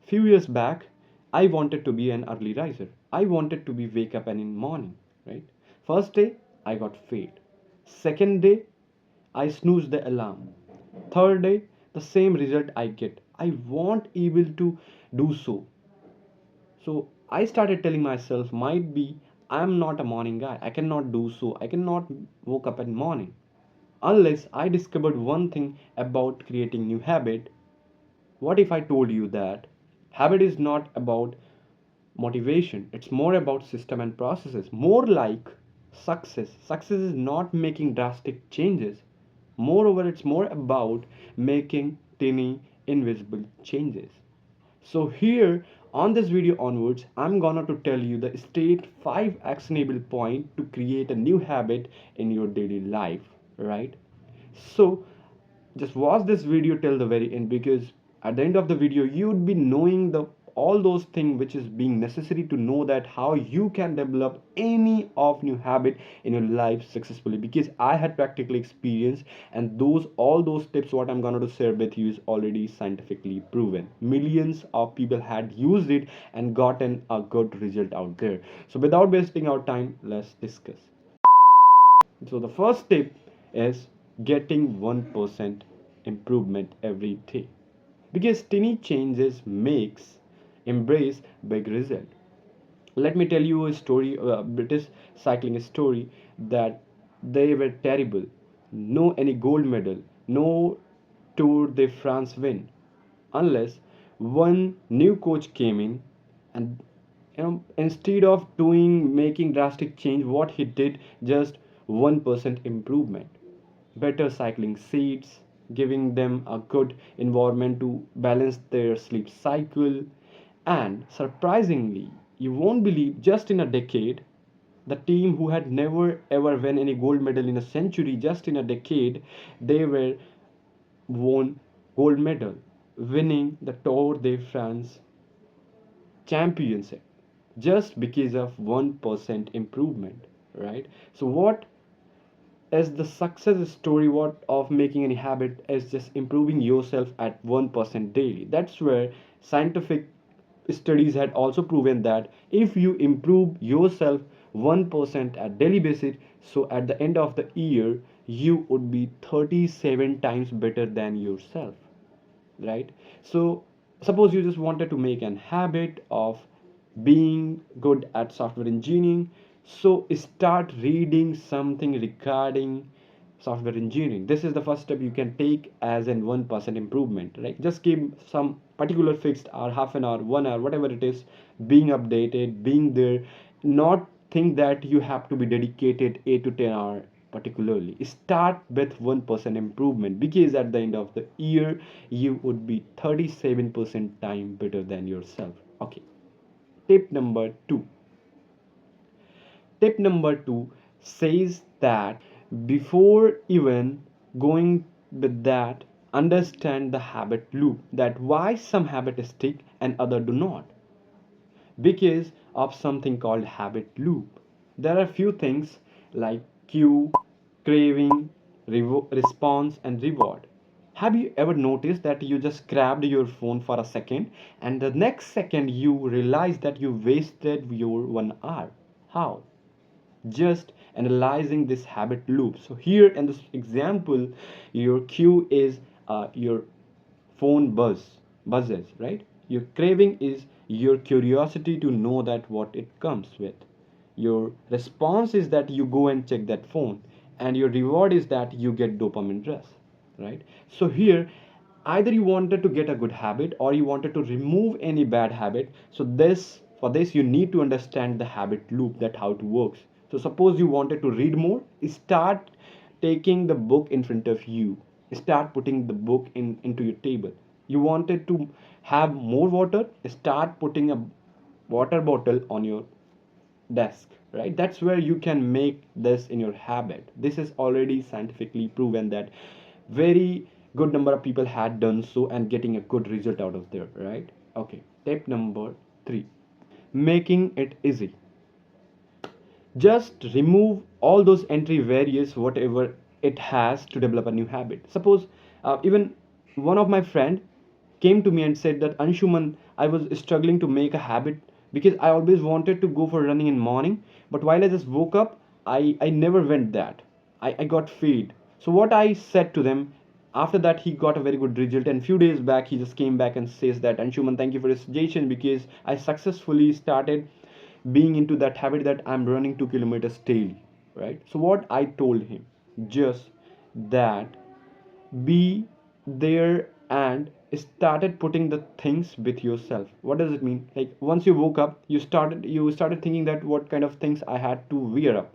Few years back, I wanted to be an early riser. I wanted to be wake up and in morning, right? First day I got failed. Second day I snoozed the alarm. Third day the same result I get. I won't able to do so. So I started telling myself, might be I'm not a morning guy, I cannot do so, I cannot woke up in morning. Unless I discovered one thing about creating new habit. What if I told you that habit is not about motivation, it's more about system and processes, more like success is not making drastic changes, moreover it's more about making tiny invisible changes. So here on this video onwards, I'm gonna to tell you the state 5 actionable point to create a new habit in your daily life, right? So just watch this video till the very end, because at the end of the video you would be knowing the all those things which is being necessary to know that how you can develop any of new habit in your life successfully, because I had practical experience, and those all those tips what I'm going to share with you is already scientifically proven. Millions of people had used it and gotten a good result out there. So without wasting our time, let's discuss. So the first tip is getting 1% improvement every day. Because tiny changes makes embrace big result. Let me tell you a story, a British cycling story, that they were terrible. No any gold medal, no Tour de France win, unless one new coach came in, and instead of doing making drastic change, what he did, just 1% improvement. Better cycling seats, giving them a good environment to balance their sleep cycle, and surprisingly, you won't believe, just in a decade, the team who had never ever won any gold medal in a century, just in a decade, they were won gold medal, winning the Tour de France championship, just because of 1% improvement, right? So what is the success story what of making any habit is just improving yourself at 1% daily. That's where scientific studies had also proven that if you improve yourself 1% at daily basis, so at the end of the year you would be 37 times better than yourself, right? So suppose you just wanted to make an habit of being good at software engineering, so start reading something regarding software engineering. This is the first step you can take as an 1% improvement, right? Just keep some particular fixed hour, half an hour, 1 hour, whatever it is, being updated, being there. Not think that you have to be dedicated 8 to 10 hours particularly. Start with 1% improvement, because at the end of the year you would be 37% time better than yourself. Okay. Tip number 2. Tip number 2 says that before even going with that, understand the habit loop, that why some habits stick and other do not, because of something called habit loop. There are few things like cue, craving, response, and reward. Have you ever noticed that you just grabbed your phone for a second, and the next second you realize that you wasted your 1 hour? How? Just analyzing this habit loop. So here in this example, your cue is your phone buzzes, right? Your craving is your curiosity to know that what it comes with. Your response is that you go and check that phone, and your reward is that you get dopamine rush, right? So here, either you wanted to get a good habit or you wanted to remove any bad habit. So this for this you need to understand the habit loop, that how it works. So suppose you wanted to read more, start taking the book in front of you, start putting the book into your table. You wanted to have more water, start putting a water bottle on your desk, right? That's where you can make this in your habit. This is already scientifically proven that very good number of people had done so and getting a good result out of there, right? Okay. Tip number 3, making it easy. Just remove all those entry barriers whatever it has to develop a new habit. Suppose even one of my friend, came to me and said that Anshuman, I was struggling to make a habit because I always wanted to go for running in morning, but while I just woke up, I never went that. I got failed. So what I said to them, after that he got a very good result, and few days back he just came back and says that Anshuman, thank you for the suggestion because I successfully started being into that habit that I'm running 2 kilometers daily, right? So what I told him, just that be there and started putting the things with yourself. What does it mean? Like once you woke up, you started thinking that what kind of things I had to wear up.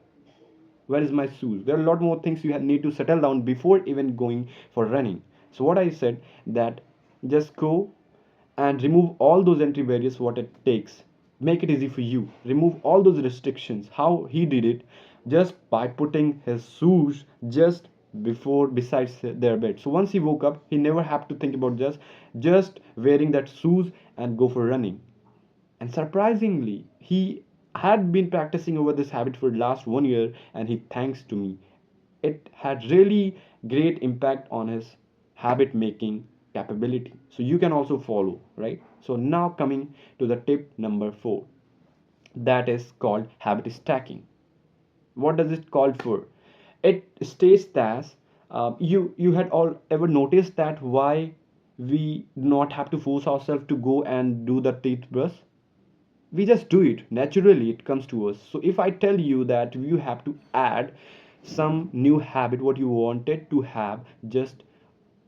Where is my shoes? There are a lot more things you need to settle down before even going for running. So what I said, that just go and remove all those entry barriers what it takes, make it easy for you, remove all those restrictions. How he did it, just by putting his shoes just before besides their bed. So once he woke up, he never had to think about just wearing that shoes and go for running. And surprisingly, he had been practicing over this habit for the last 1 year, and he thanks to me. It had really great impact on his habit making capability. So you can also follow, right? So now coming to the tip number 4, that is called habit stacking. What does it called for? It states that you had all ever noticed that why we do not have to force ourselves to go and do the teeth brush. We just do it naturally, it comes to us. So if I tell you that you have to add some new habit what you wanted to have just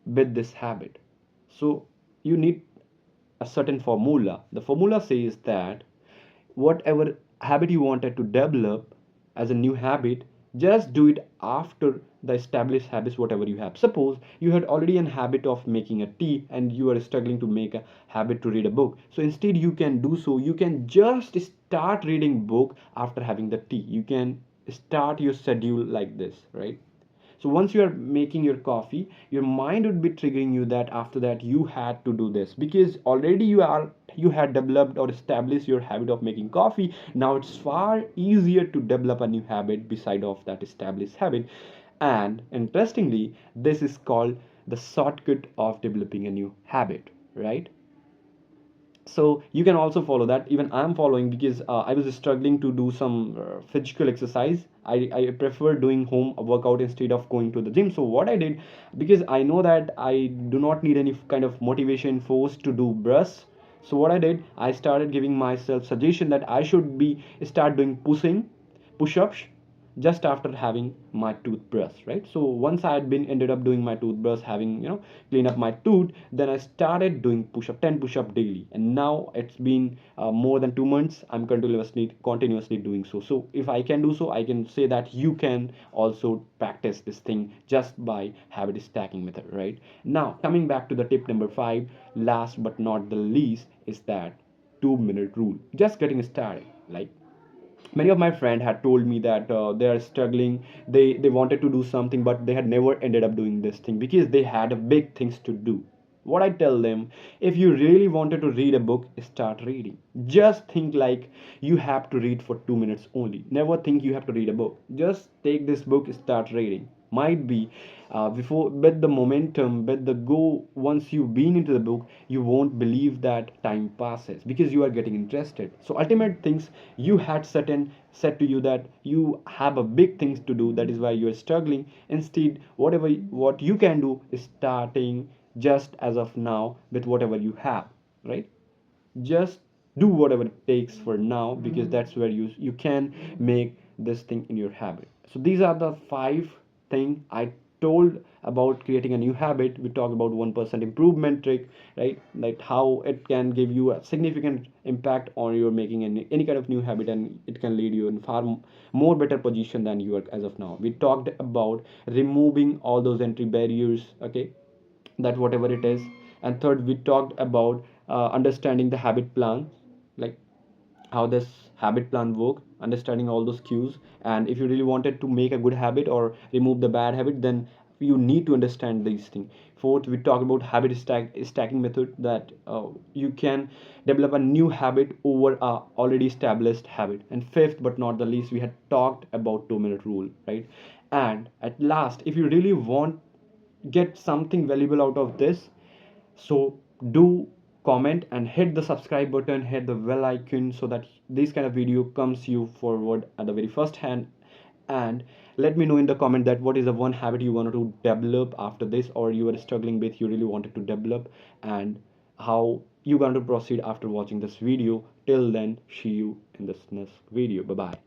with this habit, so you need a certain formula. The formula says that whatever habit you wanted to develop as a new habit, just do it after the established habits whatever you have. Suppose you had already an habit of making a tea and you are struggling to make a habit to read a book, so instead you can do so, you can just start reading book after having the tea. You can start your schedule like this, right? So once you are making your coffee, your mind would be triggering you that after that you had to do this, because already you had developed or established your habit of making coffee. Now it's far easier to develop a new habit beside of that established habit. And interestingly, this is called the shortcut of developing a new habit, right? So you can also follow that. Even I'm following because I was struggling to do some physical exercise. I prefer doing home workout instead of going to the gym. So what I did, because I know that I do not need any kind of motivation force to do brush, so what I did, I started giving myself suggestion that I should be start doing push-ups just after having my toothbrush, right? So once I had been ended up doing my toothbrush, having clean up my tooth, then I started doing push-up 10 push-up daily, and now it's been more than 2 months. I'm continuously doing so. So if I can do so, I can say that you can also practice this thing just by habit stacking method, right? Now coming back to the tip number 5, last but not the least, is that 2-minute rule. Just getting started, like many of my friends had told me that they are struggling, they wanted to do something but they had never ended up doing this thing because they had big things to do. What I tell them, if you really wanted to read a book, start reading. Just think like you have to read for 2 minutes only. Never think you have to read a book. Just take this book, start reading. Might be before, but the momentum, but the go, once you've been into the book, you won't believe that time passes because you are getting interested. So ultimate things, you had said to you that you have a big things to do, that is why you are struggling. Instead, what you can do is starting just as of now with whatever you have, right? Just do whatever it takes for now, because that's where you can make this thing in your habit. So these are the 5 thing I told about creating a new habit. We talked about 1% improvement trick, right? Like how it can give you a significant impact on your making any kind of new habit, and it can lead you in far more better position than you are as of now. We talked about removing all those entry barriers, okay, that whatever it is. And third, we talked about understanding the habit plan, like how this habit plan work, understanding all those cues. And if you really wanted to make a good habit or remove the bad habit, then you need to understand these things. Fourth, we talk about stacking method, that you can develop a new habit over a already established habit. And fifth but not the least, we had talked about 2-minute rule, right? And at last, if you really want get something valuable out of this, so do comment and hit the subscribe button, hit the bell icon, so that this kind of video comes you forward at the very first hand. And let me know in the comment that what is the one habit you wanted to develop after this, or you are struggling with, you really wanted to develop, and how you going to proceed after watching this video. Till then, see you in this next video. Bye bye.